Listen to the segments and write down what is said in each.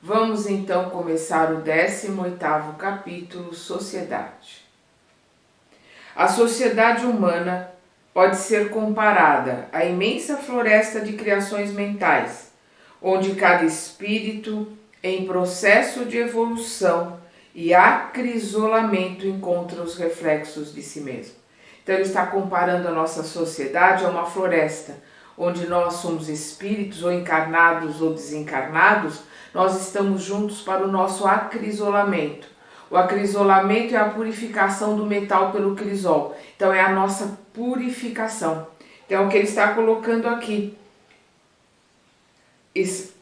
Vamos então começar o 18º capítulo, Sociedade. A sociedade humana pode ser comparada à imensa floresta de criações mentais, onde cada espírito, em processo de evolução e acrisolamento, encontra os reflexos de si mesmo. Então ele está comparando a nossa sociedade a uma floresta, onde nós somos espíritos, ou encarnados ou desencarnados, nós estamos juntos para o nosso acrisolamento. O acrisolamento é a purificação do metal pelo crisol. Então é a nossa purificação. Então é o que ele está colocando aqui.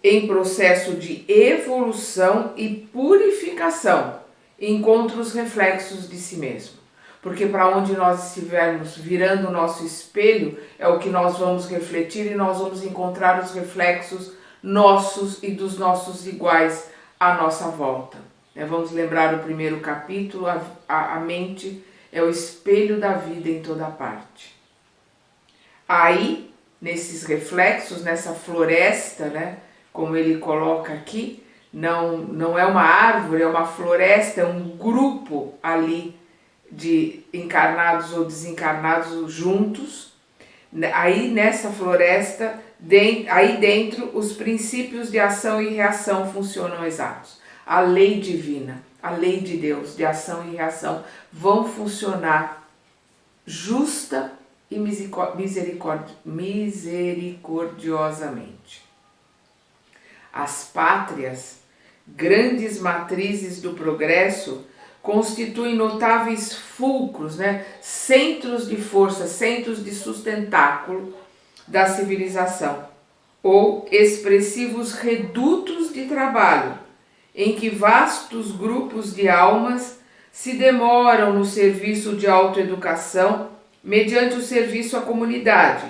Em processo de evolução e purificação, encontra os reflexos de si mesmo. Porque para onde nós estivermos virando o nosso espelho, é o que nós vamos refletir e nós vamos encontrar os reflexos nossos e dos nossos iguais à nossa volta. Vamos lembrar o primeiro capítulo, a mente é o espelho da vida em toda parte. Aí, nesses reflexos, nessa floresta, como ele coloca aqui, não é uma árvore, é uma floresta, é um grupo ali de encarnados ou desencarnados juntos. Aí nessa floresta, aí dentro, os princípios de ação e reação funcionam exatos. A lei divina, a lei de Deus de ação e reação vão funcionar justa e misericordiosamente. As pátrias, grandes matrizes do progresso, constituem notáveis fulcros, centros de força, centros de sustentáculo da civilização, ou expressivos redutos de trabalho, em que vastos grupos de almas se demoram no serviço de autoeducação mediante o serviço à comunidade,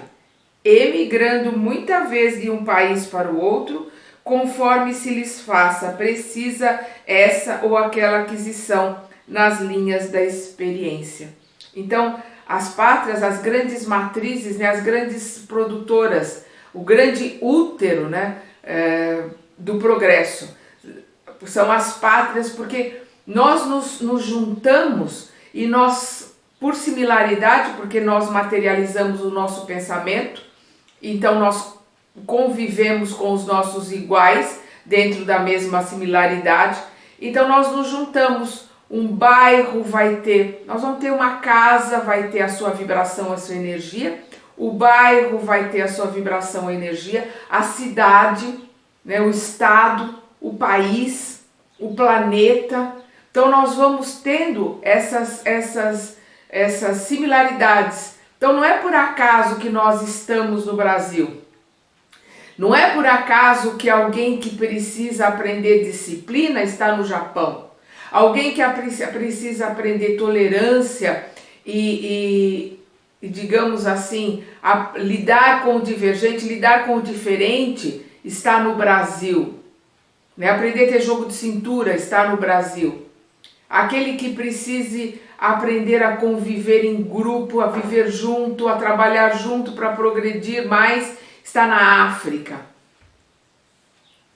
emigrando muita vez de um país para o outro, conforme se lhes faça precisa essa ou aquela aquisição nas linhas da experiência. Então, as pátrias, as grandes matrizes, as grandes produtoras, o grande útero do progresso, são as pátrias, porque nós nos juntamos e nós, por similaridade, porque nós materializamos o nosso pensamento, então nós convivemos com os nossos iguais dentro da mesma similaridade, então nós nos juntamos. Um bairro nós vamos ter uma casa, vai ter a sua vibração, a sua energia, o bairro vai ter a sua vibração, a energia, a cidade, o estado, o país, o planeta. Então nós vamos tendo essas similaridades. Então não é por acaso que nós estamos no Brasil. Não é por acaso que alguém que precisa aprender disciplina está no Japão. Alguém que precisa aprender tolerância e digamos assim, lidar com o divergente, lidar com o diferente, está no Brasil. Aprender a ter jogo de cintura está no Brasil. Aquele que precise aprender a conviver em grupo, a viver junto, a trabalhar junto para progredir mais, está na África.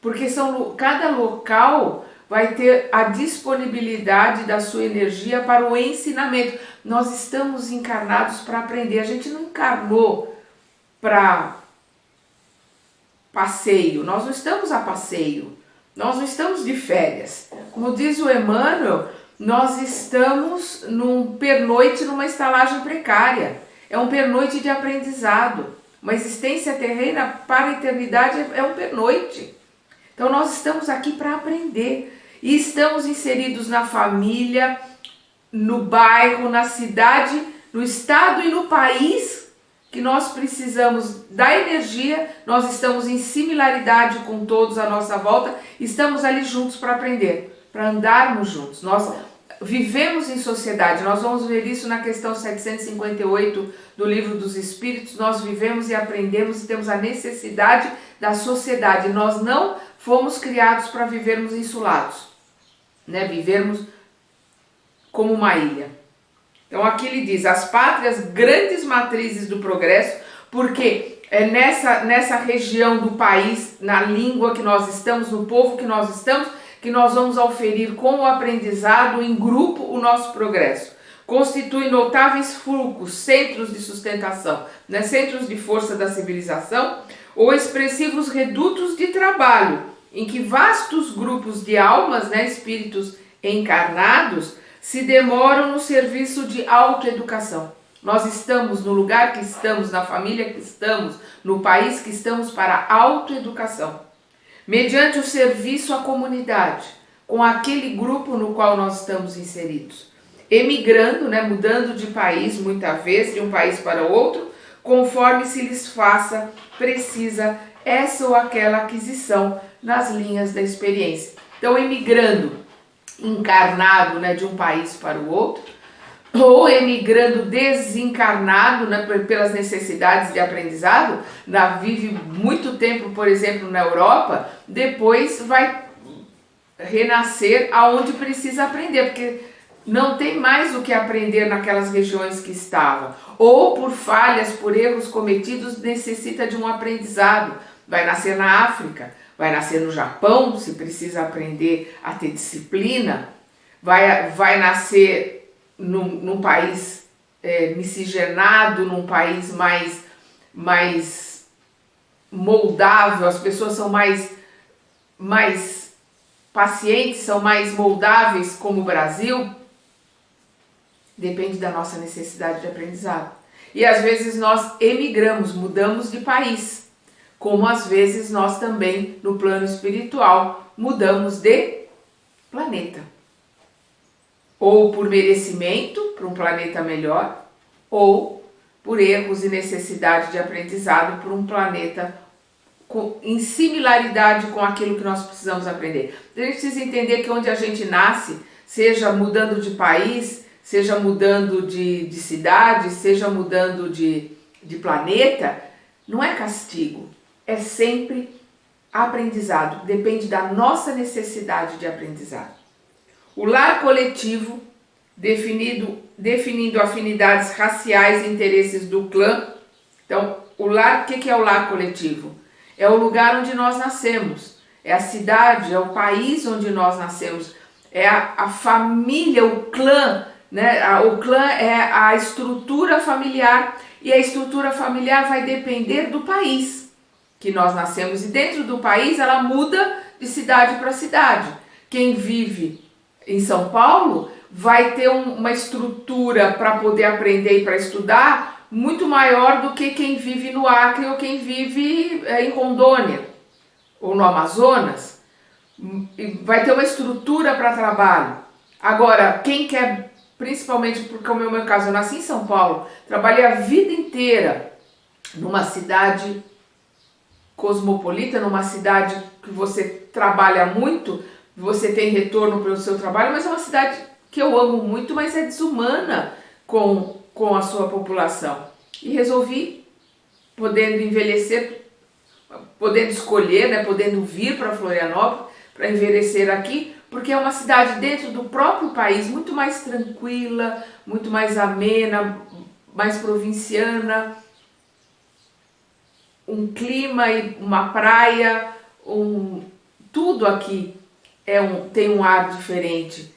Porque cada local vai ter a disponibilidade da sua energia para o ensinamento. Nós estamos encarnados para aprender. A gente não encarnou para passeio. Nós não estamos a passeio. Nós não estamos de férias. Como diz o Emmanuel, nós estamos num pernoite numa estalagem precária. É um pernoite de aprendizado. Uma existência terrena para a eternidade é um pernoite. Então nós estamos aqui para aprender. E estamos inseridos na família, no bairro, na cidade, no estado e no país que nós precisamos da energia, nós estamos em similaridade com todos à nossa volta, estamos ali juntos para aprender, para andarmos juntos. Nós vivemos em sociedade, nós vamos ver isso na questão 758 do Livro dos Espíritos, nós vivemos e aprendemos e temos a necessidade da sociedade. Nós não fomos criados para vivermos insulados, vivermos como uma ilha. Então aqui ele diz, as pátrias grandes matrizes do progresso, porque é nessa região do país, na língua que nós estamos, no povo que nós estamos, que nós vamos auferir com o aprendizado em grupo o nosso progresso. Constitui notáveis fulcros, centros de sustentação, né, centros de força da civilização, ou expressivos redutos de trabalho, em que vastos grupos de almas, né, espíritos encarnados, se demoram no serviço de autoeducação. Nós estamos no lugar que estamos, na família que estamos, no país que estamos para a autoeducação, mediante o serviço à comunidade, com aquele grupo no qual nós estamos inseridos. Emigrando, né, mudando de país, muitas vezes, de um país para outro, conforme se lhes faça precisa essa ou aquela aquisição nas linhas da experiência. Então, emigrando, encarnado, né, de um país para o outro, ou emigrando desencarnado, né, pelas necessidades de aprendizado, vive muito tempo, por exemplo, na Europa, depois vai renascer aonde precisa aprender, porque não tem mais o que aprender naquelas regiões que estava. Ou por falhas, por erros cometidos, necessita de um aprendizado. Vai nascer na África, vai nascer no Japão, se precisa aprender a ter disciplina, vai nascer num país miscigenado, num país mais moldável, as pessoas são mais pacientes, são mais moldáveis, como o Brasil. Depende da nossa necessidade de aprendizado. E às vezes nós emigramos, mudamos de país, como às vezes nós também, no plano espiritual, mudamos de planeta. Ou por merecimento, para um planeta melhor, ou por erros e necessidade de aprendizado para um planeta em similaridade com aquilo que nós precisamos aprender. A gente precisa entender que onde a gente nasce, seja mudando de país, seja mudando de cidade, seja mudando de planeta, não é castigo, é sempre aprendizado, depende da nossa necessidade de aprendizado. O lar coletivo, definindo afinidades raciais e interesses do clã. Então, o que é o lar coletivo? É o lugar onde nós nascemos, é a cidade, é o país onde nós nascemos, é a família, o clã, né? O clã é a estrutura familiar, e a estrutura familiar vai depender do país que nós nascemos, e dentro do país ela muda de cidade para cidade. Quem vive em São Paulo vai ter uma estrutura para poder aprender e para estudar muito maior do que quem vive no Acre ou quem vive em Rondônia ou no Amazonas. Vai ter uma estrutura para trabalho. Agora, quem quer, principalmente porque como é o meu caso, eu nasci em São Paulo, trabalhei a vida inteira numa cidade cosmopolita, numa cidade que você trabalha muito, você tem retorno pelo seu trabalho, mas é uma cidade que eu amo muito, mas é desumana com a sua população. E resolvi, podendo envelhecer, podendo escolher, né, podendo vir para Florianópolis, para envelhecer aqui, porque é uma cidade dentro do próprio país muito mais tranquila, muito mais amena, mais provinciana, um clima e uma praia, tudo aqui tem um ar diferente,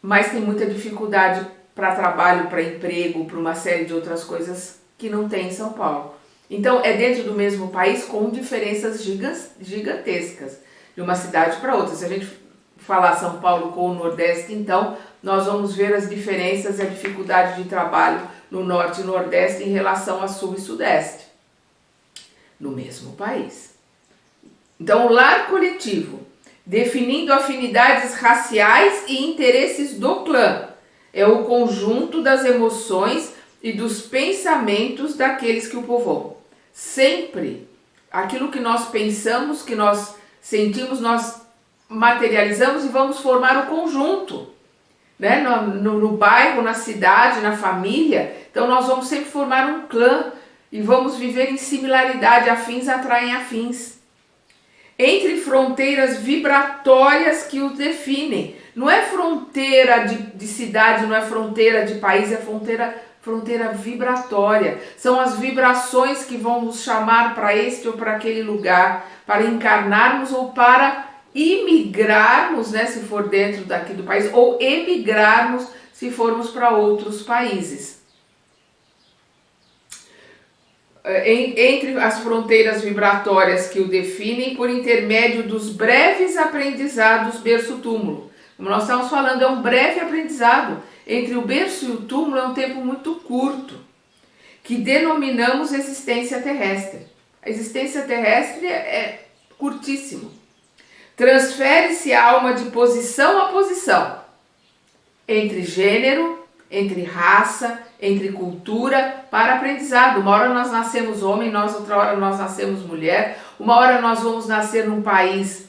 mas tem muita dificuldade para trabalho, para emprego, para uma série de outras coisas que não tem em São Paulo. Então é dentro do mesmo país com diferenças gigantescas de uma cidade para outra. Se a gente falar São Paulo com o Nordeste, então nós vamos ver as diferenças e a dificuldade de trabalho no Norte e Nordeste em relação a Sul e Sudeste, no mesmo país. Então o lar coletivo, definindo afinidades raciais e interesses do clã, é o conjunto das emoções e dos pensamentos daqueles que o povoam. Sempre aquilo que nós pensamos, que nós sentimos, nós materializamos e vamos formar o conjunto, né? No bairro, na cidade, na família. Então nós vamos sempre formar um clã e vamos viver em similaridade, afins atraem afins. Entre fronteiras vibratórias que os definem. Não é fronteira de cidade, não é fronteira de país, é fronteira fronteira vibratória. São as vibrações que vão nos chamar para este ou para aquele lugar, para encarnarmos ou para imigrarmos, né, se for dentro daqui do país, ou emigrarmos se formos para outros países. Entre as fronteiras vibratórias que o definem por intermédio dos breves aprendizados berço-túmulo. Como nós estamos falando, é um breve aprendizado. Entre o berço e o túmulo é um tempo muito curto, que denominamos existência terrestre. A existência terrestre é curtíssimo. Transfere-se a alma de posição a posição, entre gênero, entre raça, entre cultura, para aprendizado. Uma hora nós nascemos homem, outra hora nós nascemos mulher, uma hora nós vamos nascer num país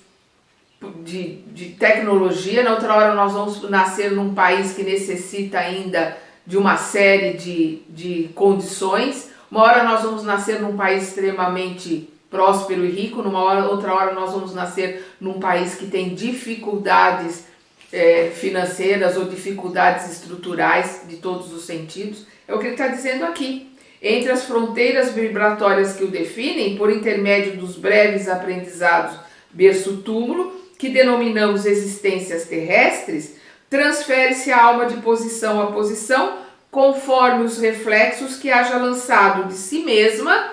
de tecnologia, na outra hora nós vamos nascer num país que necessita ainda de uma série de condições, uma hora nós vamos nascer num país extremamente próspero e rico, outra hora nós vamos nascer num país que tem dificuldades financeiras ou dificuldades estruturais de todos os sentidos. É o que ele está dizendo aqui. Entre as fronteiras vibratórias que o definem, por intermédio dos breves aprendizados berço-túmulo, que denominamos existências terrestres, transfere-se a alma de posição a posição, conforme os reflexos que haja lançado de si mesma,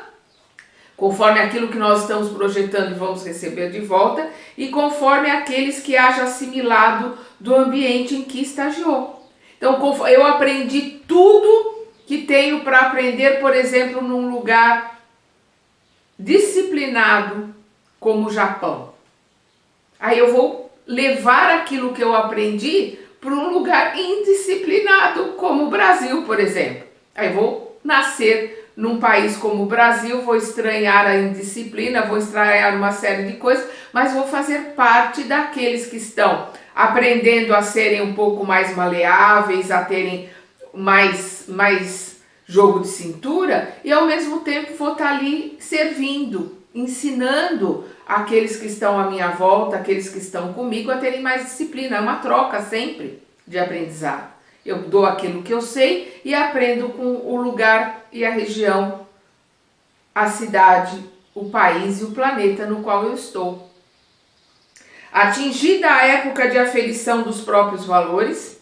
conforme aquilo que nós estamos projetando e vamos receber de volta, e conforme aqueles que haja assimilado do ambiente em que estagiou. Então, eu aprendi tudo que tenho para aprender, por exemplo, num lugar disciplinado como o Japão. Aí eu vou levar aquilo que eu aprendi para um lugar indisciplinado como o Brasil, por exemplo. Aí eu vou nascer num país como o Brasil, vou estranhar a indisciplina, vou estranhar uma série de coisas, mas vou fazer parte daqueles que estão aprendendo a serem um pouco mais maleáveis, a terem mais jogo de cintura, e ao mesmo tempo vou estar ali servindo, ensinando aqueles que estão à minha volta, aqueles que estão comigo a terem mais disciplina. É uma troca sempre de aprendizado. Eu dou aquilo que eu sei e aprendo com o lugar e a região, a cidade, o país e o planeta no qual eu estou. Atingida a época de aferição dos próprios valores,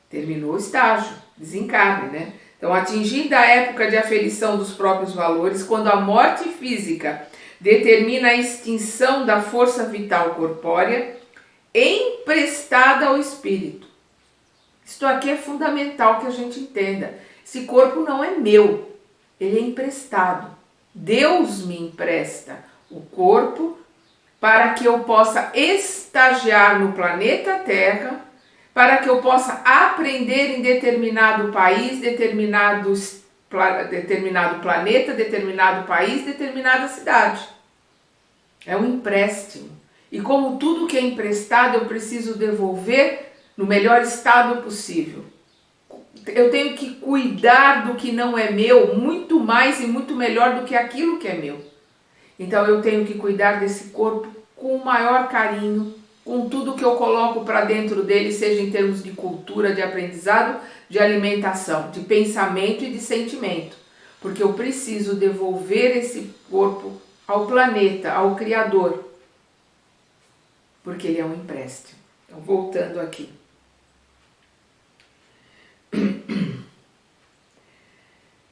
terminou o estágio, desencarne, né? Então, atingida a época de aferição dos próprios valores, quando a morte física determina a extinção da força vital corpórea emprestada ao espírito. Isto aqui é fundamental que a gente entenda. Esse corpo não é meu, ele é emprestado. Deus me empresta o corpo para que eu possa estagiar no planeta Terra, para que eu possa aprender em determinado país, determinado planeta, determinado país, determinada cidade. É um empréstimo. E como tudo que é emprestado, eu preciso devolver no melhor estado possível. Eu tenho que cuidar do que não é meu muito mais e muito melhor do que aquilo que é meu. Então eu tenho que cuidar desse corpo com o maior carinho, com tudo que eu coloco para dentro dele, seja em termos de cultura, de aprendizado, de alimentação, de pensamento e de sentimento. Porque eu preciso devolver esse corpo ao planeta, ao Criador. Porque ele é um empréstimo. Então, voltando aqui.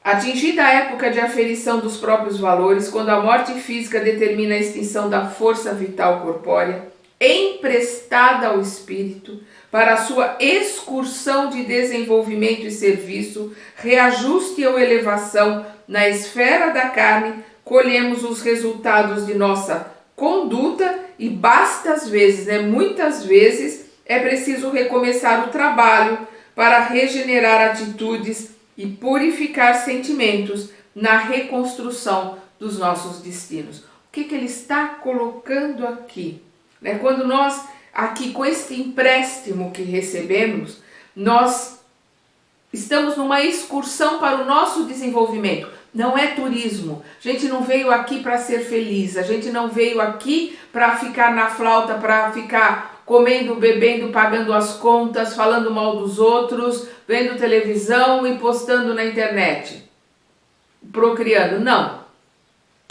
Atingida a época de aferição dos próprios valores, quando a morte física determina a extinção da força vital corpórea, emprestada ao espírito, para a sua excursão de desenvolvimento e serviço, reajuste ou elevação na esfera da carne, colhemos os resultados de nossa conduta e muitas vezes é preciso recomeçar o trabalho para regenerar atitudes e purificar sentimentos na reconstrução dos nossos destinos. O que ele está colocando aqui? Quando nós, aqui com este empréstimo que recebemos, nós estamos numa excursão para o nosso desenvolvimento. Não é turismo. A gente não veio aqui para ser feliz. A gente não veio aqui para ficar na flauta, para ficar comendo, bebendo, pagando as contas, falando mal dos outros, vendo televisão e postando na internet, procriando. Não.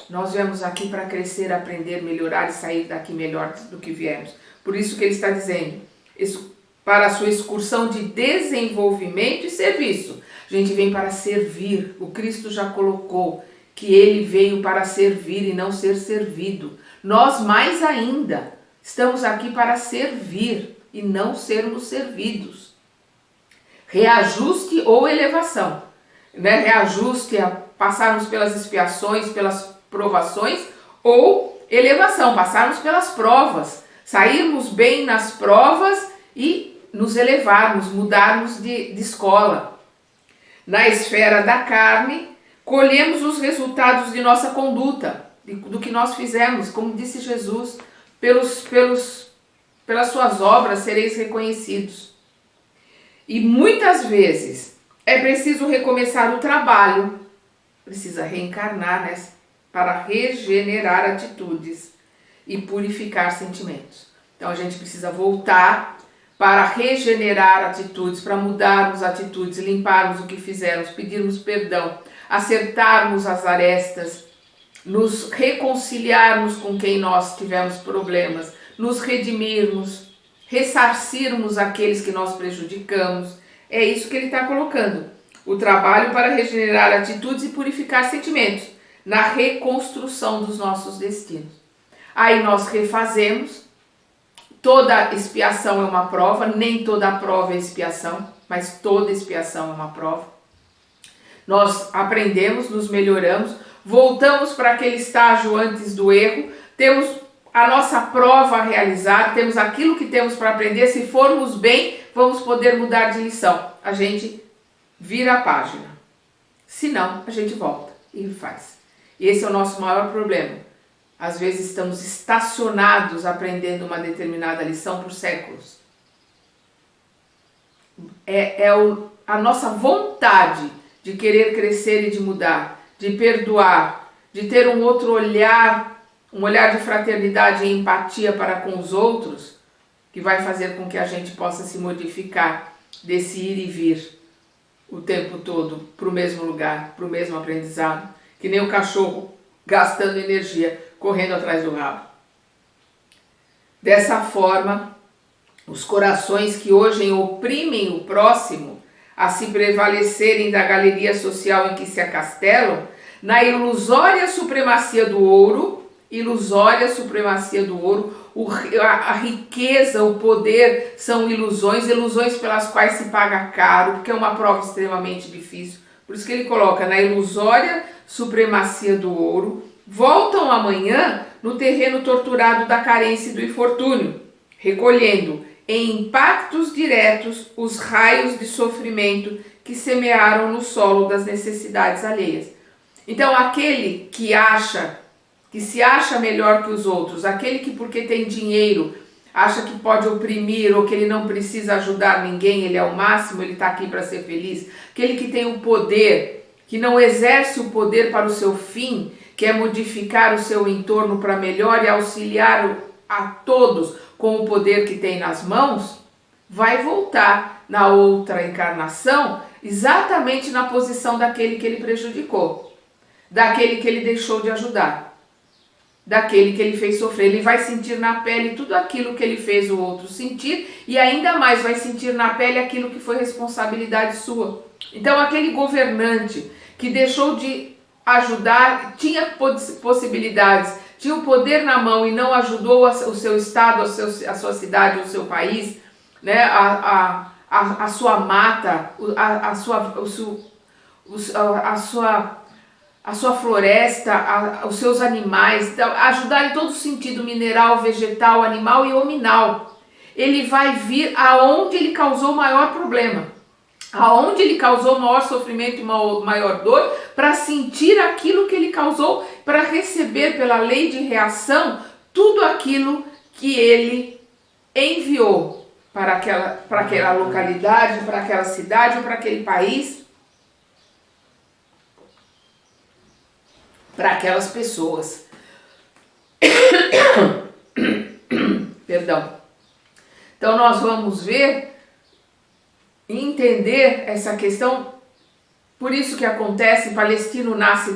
Nós viemos aqui para crescer, aprender, melhorar e sair daqui melhor do que viemos. Por isso que ele está dizendo, isso, para a sua excursão de desenvolvimento e serviço. A gente vem para servir. O Cristo já colocou que ele veio para servir e não ser servido. Nós mais ainda estamos aqui para servir e não sermos servidos. Reajuste ou elevação, né? Reajuste a passarmos pelas expiações, pelas provações, ou elevação, passarmos pelas provas, sairmos bem nas provas e nos elevarmos, mudarmos de escola. Na esfera da carne, colhemos os resultados de nossa conduta, do que nós fizemos, como disse Jesus, pelas suas obras sereis reconhecidos. E muitas vezes é preciso recomeçar o trabalho, precisa reencarnar, né, para regenerar atitudes e purificar sentimentos. Então a gente precisa voltar para regenerar atitudes, para mudarmos atitudes, limparmos o que fizemos, pedirmos perdão, acertarmos as arestas, nos reconciliarmos com quem nós tivemos problemas, nos redimirmos, ressarcirmos aqueles que nós prejudicamos. É isso que ele está colocando. O trabalho para regenerar atitudes e purificar sentimentos, na reconstrução dos nossos destinos. Aí nós refazemos. Toda expiação é uma prova, nem toda prova é expiação, mas toda expiação é uma prova. Nós aprendemos, nos melhoramos, voltamos para aquele estágio antes do erro, temos a nossa prova a realizar, temos aquilo que temos para aprender. Se formos bem, vamos poder mudar de lição. A gente vira a página. Se não, a gente volta e faz. E esse é o nosso maior problema. Às vezes estamos estacionados aprendendo uma determinada lição por séculos. A nossa vontade de querer crescer e de mudar, de perdoar, de ter um outro olhar, um olhar de fraternidade e empatia para com os outros, que vai fazer com que a gente possa se modificar desse ir e vir o tempo todo para o mesmo lugar, para o mesmo aprendizado, que nem o cachorro gastando energia, correndo atrás do rabo. Dessa forma, os corações que hoje oprimem o próximo a se prevalecerem da galeria social em que se acastelam, na ilusória supremacia do ouro, a riqueza, o poder são ilusões pelas quais se paga caro, porque é uma prova extremamente difícil. Por isso que ele coloca na ilusória supremacia do ouro, voltam amanhã no terreno torturado da carência e do infortúnio, recolhendo em impactos diretos os raios de sofrimento que semearam no solo das necessidades alheias. Então aquele que se acha melhor que os outros, aquele que porque tem dinheiro acha que pode oprimir ou que ele não precisa ajudar ninguém, ele é o máximo, ele está aqui para ser feliz, aquele que tem o poder, que não exerce o poder para o seu fim, que é modificar o seu entorno para melhor e auxiliar a todos com o poder que tem nas mãos, vai voltar na outra encarnação exatamente na posição daquele que ele prejudicou, daquele que ele deixou de ajudar, daquele que ele fez sofrer. Ele vai sentir na pele tudo aquilo que ele fez o outro sentir e ainda mais vai sentir na pele aquilo que foi responsabilidade sua. Então aquele governante que deixou de ajudar, tinha possibilidades, tinha o poder na mão e não ajudou o seu estado, a sua cidade, o seu país, né? A sua mata, a sua floresta, os seus animais, ajudar em todo sentido, mineral, vegetal, animal e hominal. Ele vai vir aonde ele causou o maior problema, aonde ele causou maior sofrimento e maior dor, para sentir aquilo que ele causou, para receber pela lei de reação tudo aquilo que ele enviou para aquela localidade, para aquela cidade ou para aquele país, para aquelas pessoas. Perdão. Então nós vamos ver e entender essa questão. Por isso que acontece, palestino nasce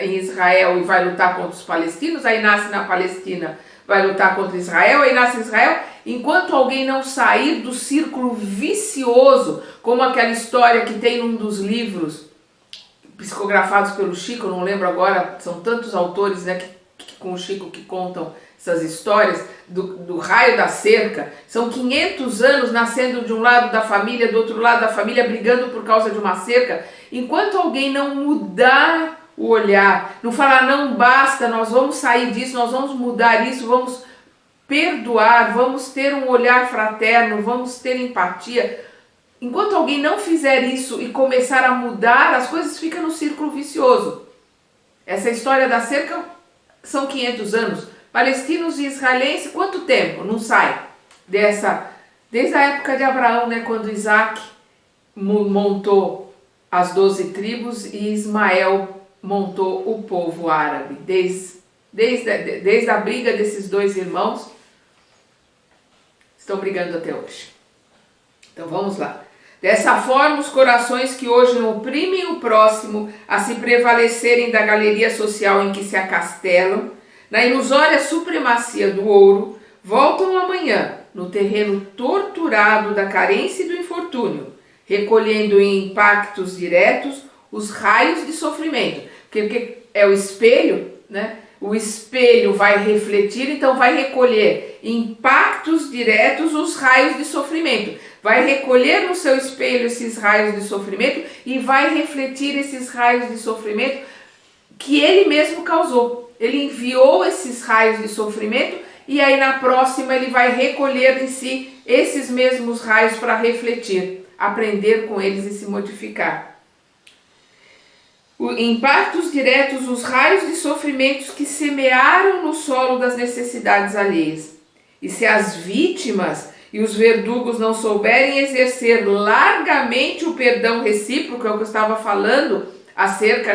em Israel e vai lutar contra os palestinos, aí nasce na Palestina, vai lutar contra Israel, aí nasce Israel, enquanto alguém não sair do círculo vicioso, como aquela história que tem num dos livros psicografados pelo Chico, eu não lembro agora, são tantos autores, né, com o Chico que contam essas histórias do raio da cerca. São 500 anos nascendo de um lado da família, do outro lado da família, brigando por causa de uma cerca. Enquanto alguém não mudar o olhar, não falar não basta, nós vamos sair disso, nós vamos mudar isso, vamos perdoar, vamos ter um olhar fraterno, vamos ter empatia. Enquanto alguém não fizer isso e começar a mudar, as coisas ficam no círculo vicioso. Essa história da cerca são 500 anos. Palestinos e israelenses, quanto tempo não sai desde a época de Abraão, né, quando Isaac montou as 12 tribos e Ismael montou o povo árabe. Desde a briga desses dois irmãos, estão brigando até hoje. Então vamos lá. Dessa forma, os corações que hoje oprimem o próximo a se prevalecerem da galeria social em que se acastelam, na ilusória supremacia do ouro, voltam amanhã no terreno torturado da carência e do infortúnio, recolhendo em impactos diretos os raios de sofrimento. Porque é o espelho, né? O espelho vai refletir, então vai recolher impactos diretos os raios de sofrimento. Vai recolher no seu espelho esses raios de sofrimento e vai refletir esses raios de sofrimento que ele mesmo causou. Ele enviou esses raios de sofrimento e aí na próxima ele vai recolher em si esses mesmos raios para refletir, aprender com eles e se modificar. Impactos diretos, os raios de sofrimentos que semearam no solo das necessidades alheias. E se as vítimas e os verdugos não souberem exercer largamente o perdão recíproco, é o que eu estava falando, acerca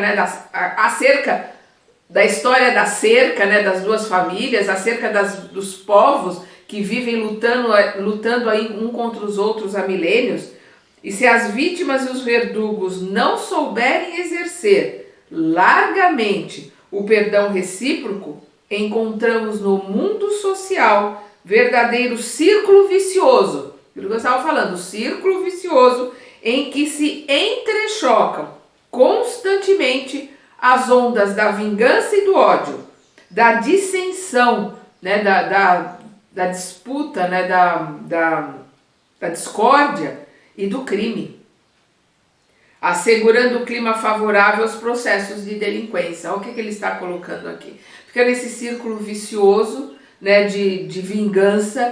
da história da cerca, né, das duas famílias, acerca dos povos que vivem lutando aí um contra os outros há milênios. E se as vítimas e os verdugos não souberem exercer largamente o perdão recíproco, encontramos no mundo social verdadeiro círculo vicioso. Aquilo que eu estava falando, o círculo vicioso em que se entrechocam constantemente as ondas da vingança e do ódio, da dissensão, né, da disputa, né, da discórdia e do crime, assegurando o clima favorável aos processos de delinquência. Olha o que ele está colocando aqui. Fica nesse círculo vicioso, né, de vingança.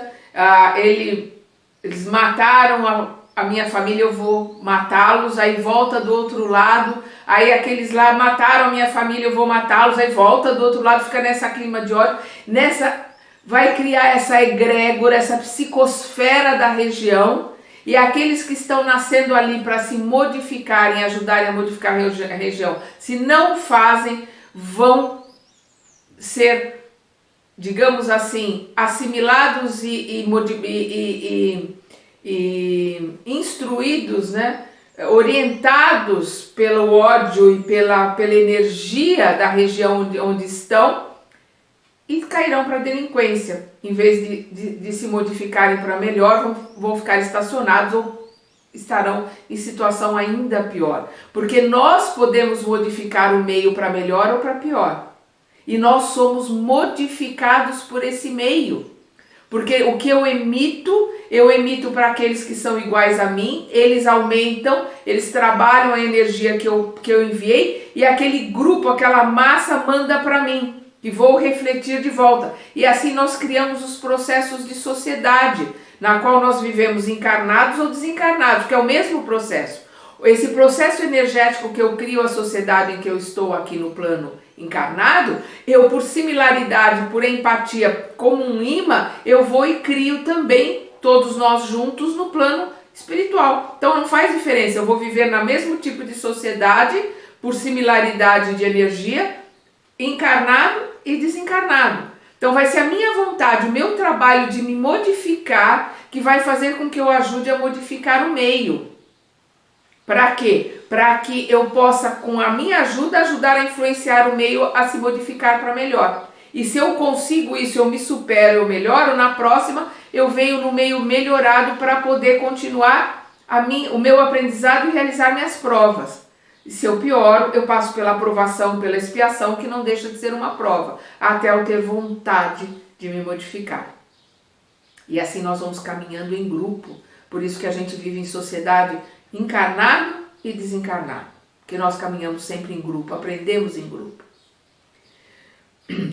Eles mataram a minha família, eu vou matá-los, aí volta do outro lado, aí aqueles lá mataram a minha família, eu vou matá-los, aí volta do outro lado, fica nessa clima de ódio, vai criar essa egrégora, essa psicosfera da região, e aqueles que estão nascendo ali para se modificarem, ajudarem a modificar a região, se não fazem, vão ser, digamos assim, assimilados e instruídos, né, orientados pelo ódio e pela energia da região onde estão, e cairão para a delinquência. Em vez de se modificarem para melhor, vão ficar estacionados ou estarão em situação ainda pior. Porque nós podemos modificar o meio para melhor ou para pior. E nós somos modificados por esse meio. Porque o que eu emito para aqueles que são iguais a mim, eles aumentam, eles trabalham a energia que eu enviei, e aquele grupo, aquela massa manda para mim, e vou refletir de volta. E assim nós criamos os processos de sociedade, na qual nós vivemos encarnados ou desencarnados, que é o mesmo processo. Esse processo energético que eu crio a sociedade em que eu estou aqui no plano encarnado, eu por similaridade, por empatia, como um imã, eu vou e crio também, todos nós juntos, no plano espiritual. Então não faz diferença, eu vou viver no mesmo tipo de sociedade, por similaridade de energia, encarnado e desencarnado. Então vai ser a minha vontade, o meu trabalho de me modificar que vai fazer com que eu ajude a modificar o meio. Para quê? Para que eu possa, com a minha ajuda, ajudar a influenciar o meio a se modificar para melhor. E se eu consigo isso, eu me supero, eu melhoro, na próxima eu venho no meio melhorado para poder continuar o meu aprendizado e realizar minhas provas. E se eu pioro, eu passo pela aprovação, pela expiação, que não deixa de ser uma prova, até eu ter vontade de me modificar. E assim nós vamos caminhando em grupo. Por isso que a gente vive em sociedade encarnado e desencarnado. Porque nós caminhamos sempre em grupo, aprendemos em grupo.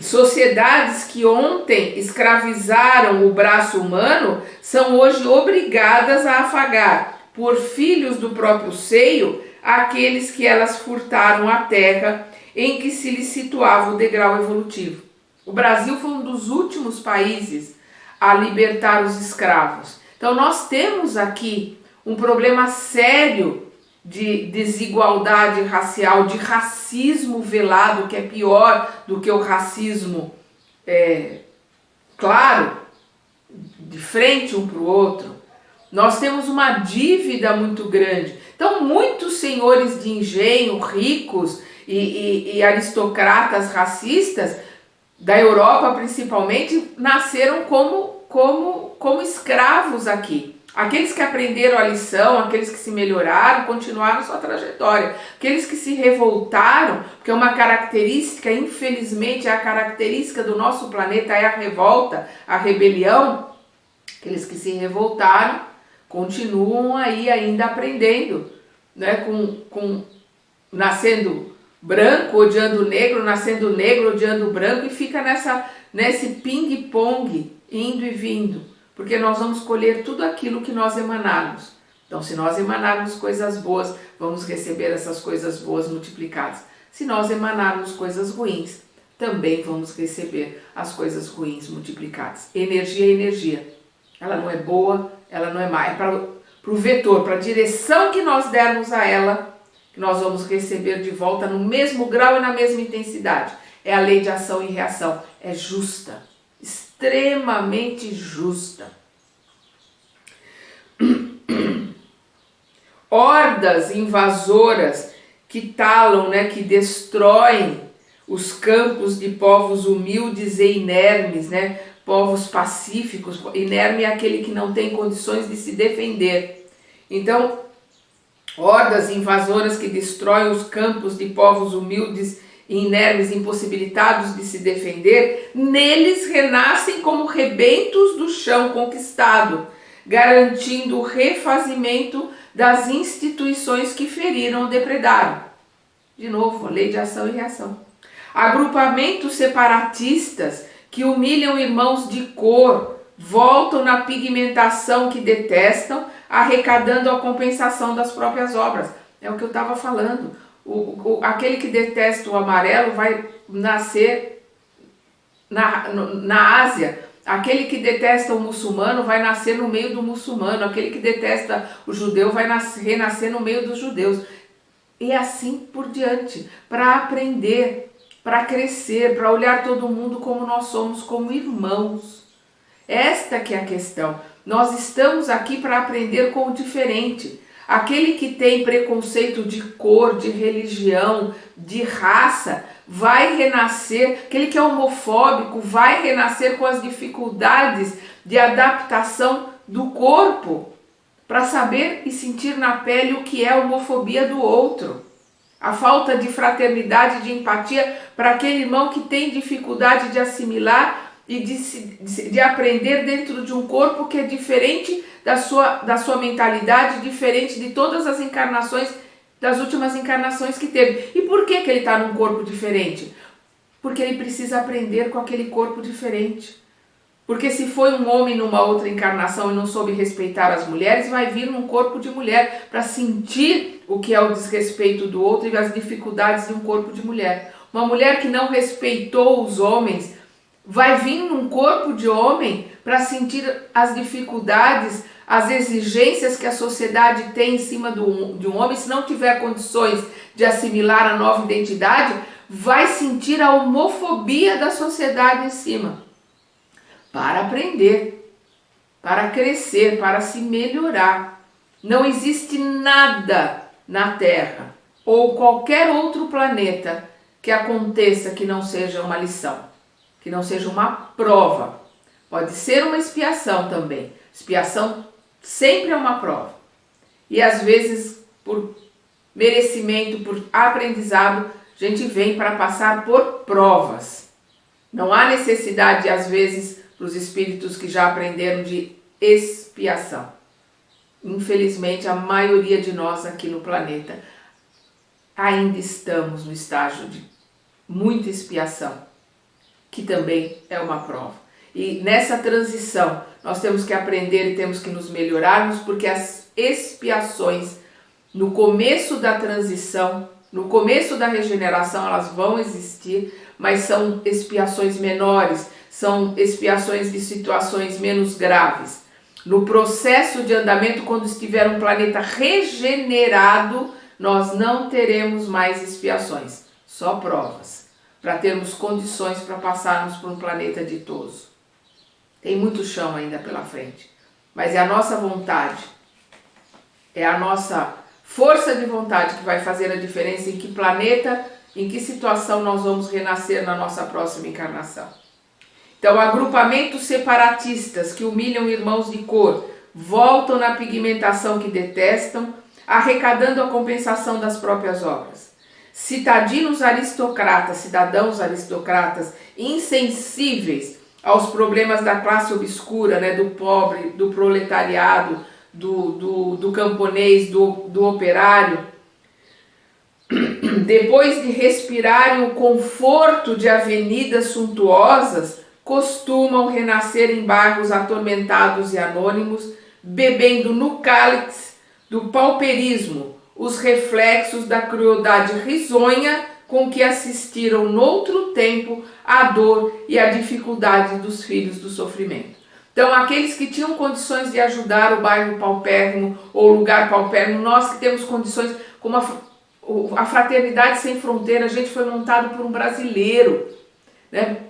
Sociedades que ontem escravizaram o braço humano são hoje obrigadas a afagar, por filhos do próprio seio, aqueles que elas furtaram a terra em que se lhes situava o degrau evolutivo. O Brasil foi um dos últimos países a libertar os escravos. Então nós temos aqui um problema sério de desigualdade racial, de racismo velado, que é pior do que o racismo, claro, de frente um para o outro. Nós temos uma dívida muito grande. Então, muitos senhores de engenho, ricos e aristocratas racistas, da Europa principalmente, nasceram como escravos aqui. Aqueles que aprenderam a lição, aqueles que se melhoraram, continuaram sua trajetória. Aqueles que se revoltaram, porque é uma característica, infelizmente, é a característica do nosso planeta, é a revolta, a rebelião. Aqueles que se revoltaram continuam aí ainda aprendendo, né? Nascendo branco, odiando negro, nascendo negro, odiando branco, e fica nesse ping-pong, indo e vindo, porque nós vamos colher tudo aquilo que nós emanarmos. Então, se nós emanarmos coisas boas, vamos receber essas coisas boas multiplicadas. Se nós emanarmos coisas ruins, também vamos receber as coisas ruins multiplicadas. Energia é energia. Ela não é boa, ela não é má. É para o vetor, para a direção que nós dermos a ela, que nós vamos receber de volta no mesmo grau e na mesma intensidade. É a lei de ação e reação. É justa, extremamente justa. Hordas invasoras que talam, né, que destroem os campos de povos humildes e inermes, né, povos pacíficos. Inerme é aquele que não tem condições de se defender. Então, hordas invasoras que destroem os campos de povos humildes e inermes, impossibilitados de se defender, neles renascem como rebentos do chão conquistado, garantindo o refazimento das instituições que feriram ou depredaram. De novo, a lei de ação e reação. Agrupamentos separatistas que humilham irmãos de cor, voltam na pigmentação que detestam, arrecadando a compensação das próprias obras. É o que eu estava falando. Aquele que detesta o amarelo vai nascer na Ásia. Aquele que detesta o muçulmano vai nascer no meio do muçulmano. Aquele que detesta o judeu vai renascer no meio dos judeus. E assim por diante, para aprender, para crescer, para olhar todo mundo como nós somos, como irmãos. Esta que é a questão. Nós estamos aqui para aprender com o diferente. Aquele que tem preconceito de cor, de religião, de raça, vai renascer. Aquele que é homofóbico vai renascer com as dificuldades de adaptação do corpo para saber e sentir na pele o que é a homofobia do outro. A falta de fraternidade, de empatia para aquele irmão que tem dificuldade de assimilar e de aprender dentro de um corpo que é diferente da sua mentalidade, diferente de todas as encarnações, das últimas encarnações que teve. E por que ele está num corpo diferente? Porque ele precisa aprender com aquele corpo diferente. Porque se foi um homem numa outra encarnação e não soube respeitar as mulheres, vai vir num corpo de mulher para sentir o que é o desrespeito do outro e as dificuldades de um corpo de mulher. Uma mulher que não respeitou os homens vai vir num corpo de homem para sentir as dificuldades, as exigências que a sociedade tem em cima de um homem. Se não tiver condições de assimilar a nova identidade, vai sentir a homofobia da sociedade em cima. para aprender, para crescer, para se melhorar. Não existe nada na Terra ou qualquer outro planeta que aconteça que não seja uma lição, que não seja uma prova. Pode ser uma expiação também. Expiação sempre é uma prova. E às vezes, por merecimento, por aprendizado, a gente vem para passar por provas. Não há necessidade, às vezes, para os espíritos que já aprenderam de expiação. Infelizmente, a maioria de nós aqui no planeta ainda estamos no estágio de muita expiação, que também é uma prova. E nessa transição, nós temos que aprender e temos que nos melhorarmos, porque as expiações, no começo da transição, no começo da regeneração, elas vão existir, mas são expiações menores, são expiações de situações menos graves. No processo de andamento, quando estiver um planeta regenerado, nós não teremos mais expiações, só provas, para termos condições para passarmos por um planeta ditoso. Tem muito chão ainda pela frente, mas é a nossa vontade, é a nossa força de vontade que vai fazer a diferença em que planeta, em que situação nós vamos renascer na nossa próxima encarnação. Então, agrupamentos separatistas que humilham irmãos de cor, voltam na pigmentação que detestam, arrecadando a compensação das próprias obras. Cidadãos aristocratas, insensíveis aos problemas da classe obscura, né, do pobre, do proletariado, do camponês, do operário, depois de respirarem o conforto de avenidas suntuosas, costumam renascer em bairros atormentados e anônimos, bebendo no cálice do pauperismo os reflexos da crueldade risonha com que assistiram noutro tempo à dor e à dificuldade dos filhos do sofrimento. Então, aqueles que tinham condições de ajudar o bairro paupérrimo ou o lugar paupérrimo, nós que temos condições, como a Fraternidade Sem Fronteira, a gente foi montado por um brasileiro, né?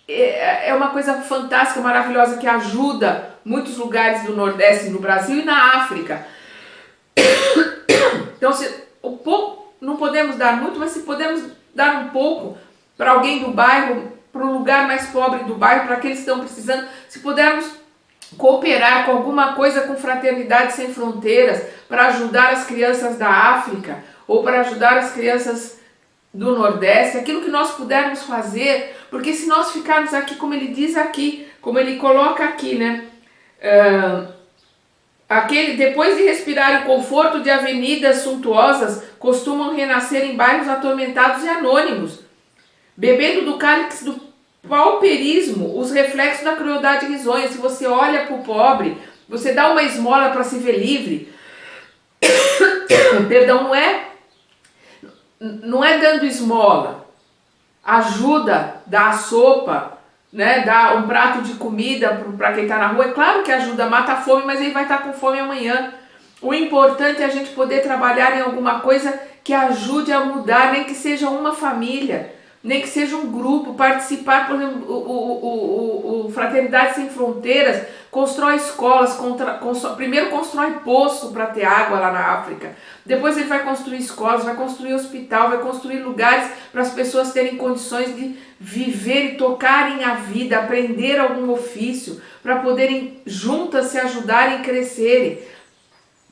É uma coisa fantástica, maravilhosa, que ajuda muitos lugares do Nordeste, no Brasil e na África. Então, não podemos dar muito, mas se podemos dar um pouco para alguém do bairro, para o lugar mais pobre do bairro, para aqueles que estão precisando, se pudermos cooperar com alguma coisa com Fraternidade Sem Fronteiras, para ajudar as crianças da África, ou para ajudar as crianças do Nordeste, aquilo que nós pudermos fazer, porque se nós ficarmos aqui, como ele diz aqui, como ele coloca aqui, né? Depois de respirar o conforto de avenidas suntuosas, costumam renascer em bairros atormentados e anônimos, bebendo do cálice do pauperismo os reflexos da crueldade risonha. Se você olha para o pobre, você dá uma esmola para se ver livre, perdão, não é dando esmola, ajuda, dá a sopa, né, dá um prato de comida para quem está na rua. É claro que ajuda, mata a fome, mas ele vai estar com fome amanhã. O importante é a gente poder trabalhar em alguma coisa que ajude a mudar, nem que seja uma família, nem que seja um grupo, participar. Por exemplo, o Fraternidade Sem Fronteiras constrói escolas, primeiro constrói poço para ter água lá na África, depois ele vai construir escolas, vai construir hospital, vai construir lugares para as pessoas terem condições de viver e tocarem a vida, aprender algum ofício, para poderem juntas se ajudarem e crescerem.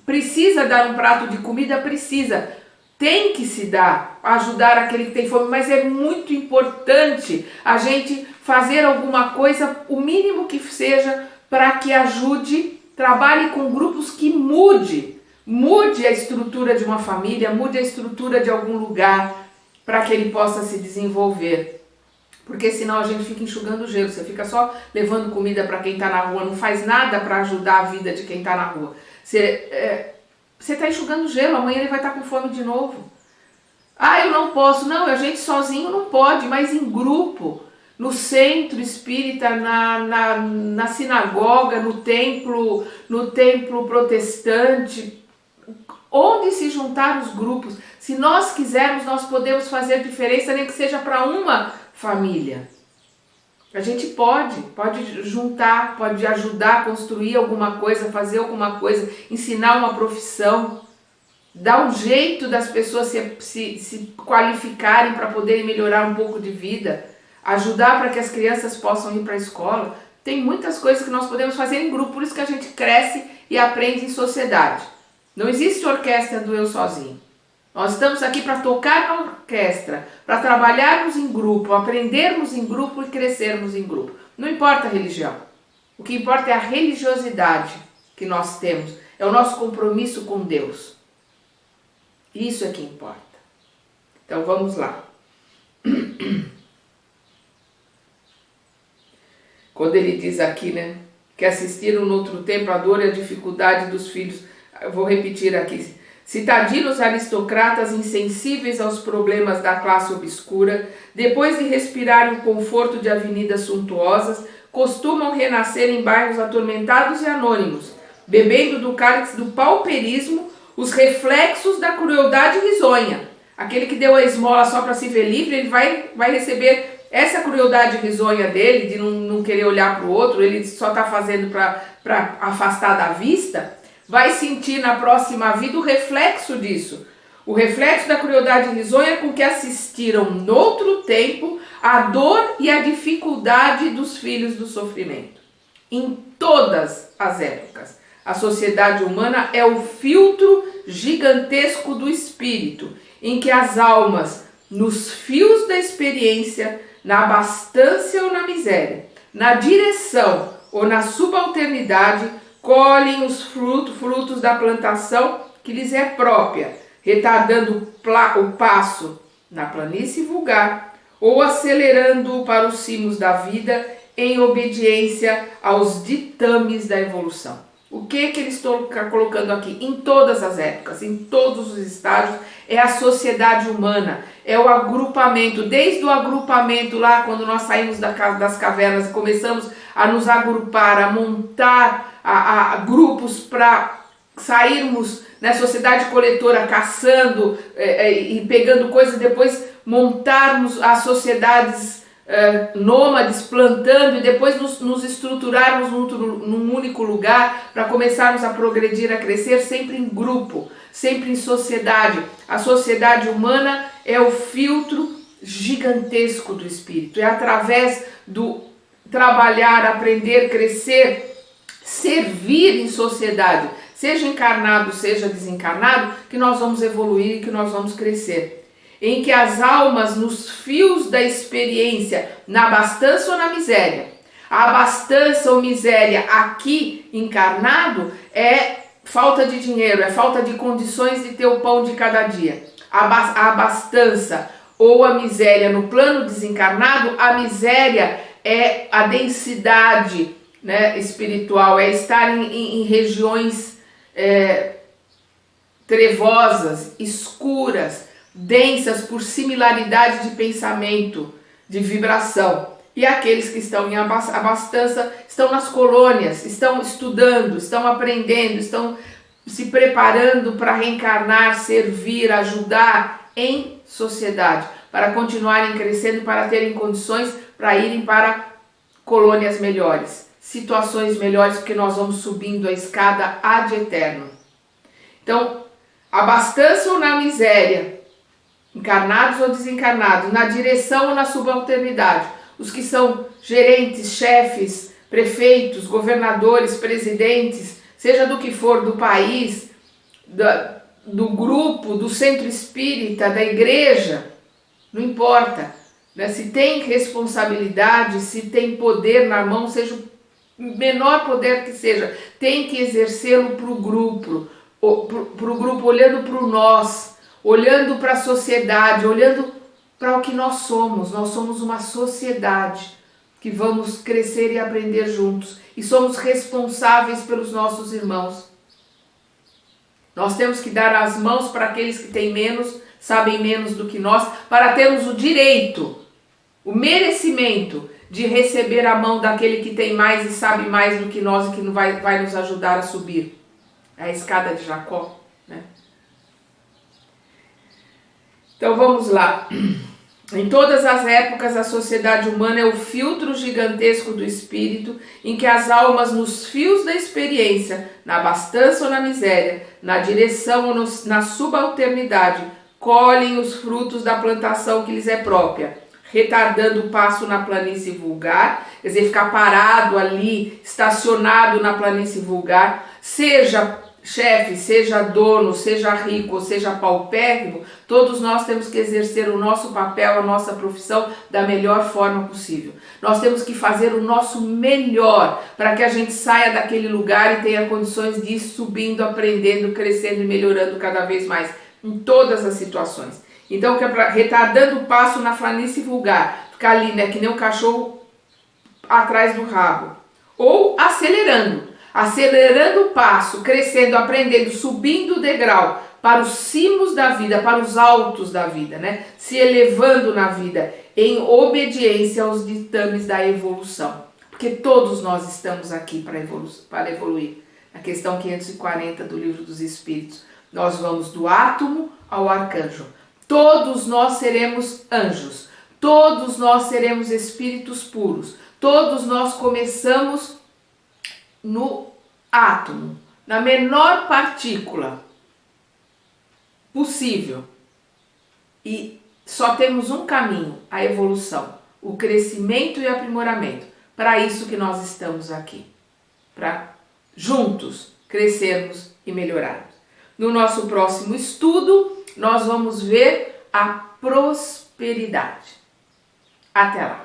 Precisa dar um prato de comida? Precisa. Tem que se dar, ajudar aquele que tem fome, mas é muito importante a gente fazer alguma coisa, o mínimo que seja, para que ajude, trabalhe com grupos que mude a estrutura de uma família, mude a estrutura de algum lugar, para que ele possa se desenvolver. Porque senão a gente fica enxugando gelo, você fica só levando comida para quem está na rua, não faz nada para ajudar a vida de quem está na rua. Você está enxugando gelo, amanhã ele vai estar com fome de novo. Eu não posso. Não, a gente sozinho não pode, mas em grupo, no centro espírita, na sinagoga, no templo protestante, onde se juntar os grupos. Se nós quisermos, nós podemos fazer diferença, nem que seja para uma família. A gente pode juntar, pode ajudar a construir alguma coisa, fazer alguma coisa, ensinar uma profissão, dar um jeito das pessoas se qualificarem para poderem melhorar um pouco de vida, ajudar para que as crianças possam ir para a escola. Tem muitas coisas que nós podemos fazer em grupo, por isso que a gente cresce e aprende em sociedade. Não existe orquestra do eu sozinho. Nós estamos aqui para tocar na orquestra, para trabalharmos em grupo, aprendermos em grupo e crescermos em grupo. Não importa a religião. O que importa é a religiosidade que nós temos, é o nosso compromisso com Deus. Isso é que importa. Então vamos lá. Quando ele diz aqui, né, que assistiram no outro tempo a dor e a dificuldade dos filhos, eu vou repetir aqui. Citadinos aristocratas insensíveis aos problemas da classe obscura, depois de respirarem o conforto de avenidas suntuosas, costumam renascer em bairros atormentados e anônimos, bebendo do cálice do pauperismo os reflexos da crueldade risonha. Aquele que deu a esmola só para se ver livre, ele vai receber essa crueldade risonha dele, de não querer olhar para o outro, ele só está fazendo para afastar da vista, vai sentir na próxima vida o reflexo disso. O reflexo da crueldade risonha com que assistiram noutro tempo a dor e a dificuldade dos filhos do sofrimento. Em todas as épocas, a sociedade humana é o filtro gigantesco do espírito, em que as almas, nos fios da experiência, na abastança ou na miséria, na direção ou na subalternidade, colhem os frutos da plantação que lhes é própria, retardando o passo na planície vulgar ou acelerando-o para os cimos da vida em obediência aos ditames da evolução. O que eles estão colocando aqui? Em todas as épocas, em todos os estágios, é a sociedade humana, é o agrupamento, desde o agrupamento lá, quando nós saímos das cavernas e começamos a nos agrupar, a montar grupos para sairmos na sociedade coletora, caçando e pegando coisas, depois montarmos as sociedades nômades, plantando e depois nos estruturarmos num único lugar para começarmos a progredir, a crescer sempre em grupo, sempre em sociedade. A sociedade humana é o filtro gigantesco do espírito, é através do trabalhar, aprender, crescer, servir em sociedade, seja encarnado, seja desencarnado, que nós vamos evoluir e que nós vamos crescer. Em que as almas, nos fios da experiência, na abastança ou na miséria, a abastança ou miséria aqui encarnado é falta de dinheiro, é falta de condições de ter o pão de cada dia. A abastança ou a miséria no plano desencarnado, a miséria é a densidade, né, espiritual, é estar em regiões trevosas, escuras, densas por similaridade de pensamento, de vibração. E aqueles que estão em abastança estão nas colônias, estão estudando, estão aprendendo, estão se preparando para reencarnar, servir, ajudar em sociedade, para continuarem crescendo, para terem condições para irem para colônias melhores, situações melhores, porque nós vamos subindo a escada ad eterno. Então, abastança ou na miséria, encarnados ou desencarnados, na direção ou na subalternidade, os que são gerentes, chefes, prefeitos, governadores, presidentes, seja do que for, do país, do grupo, do centro espírita, da igreja, não importa, né? Se tem responsabilidade, se tem poder na mão, seja o menor poder que seja, tem que exercê-lo para o grupo, olhando para o nós, olhando para a sociedade, olhando para o que nós somos. Nós somos uma sociedade que vamos crescer e aprender juntos e somos responsáveis pelos nossos irmãos. Nós temos que dar as mãos para aqueles que têm menos, sabem menos do que nós, para termos o direito, o merecimento de receber a mão daquele que tem mais e sabe mais do que nós e que vai nos ajudar a subir a escada de Jacó, né? Então vamos lá. Em todas as épocas, a sociedade humana é o filtro gigantesco do espírito, em que as almas, nos fios da experiência, na abastança ou na miséria, na direção ou na subalternidade, colhem os frutos da plantação que lhes é própria, retardando o passo na planície vulgar, quer dizer, ficar parado ali, estacionado na planície vulgar, seja chefe, seja dono, seja rico, ou seja paupérrimo, todos nós temos que exercer o nosso papel, a nossa profissão da melhor forma possível. Nós temos que fazer o nosso melhor para que a gente saia daquele lugar e tenha condições de ir subindo, aprendendo, crescendo e melhorando cada vez mais em todas as situações. Então, retardando o passo na planície vulgar, ficar ali, né, que nem um cachorro atrás do rabo, ou acelerando o passo, crescendo, aprendendo, subindo o degrau para os cimos da vida, para os altos da vida, né? Se elevando na vida em obediência aos ditames da evolução. Porque todos nós estamos aqui para evoluir. Na questão 540 do Livro dos Espíritos, nós vamos do átomo ao arcanjo. Todos nós seremos anjos, todos nós seremos espíritos puros, todos nós começamos no átomo, na menor partícula possível. E só temos um caminho, a evolução, o crescimento e o aprimoramento. Para isso que nós estamos aqui, para juntos crescermos e melhorarmos. No nosso próximo estudo, nós vamos ver a prosperidade. Até lá!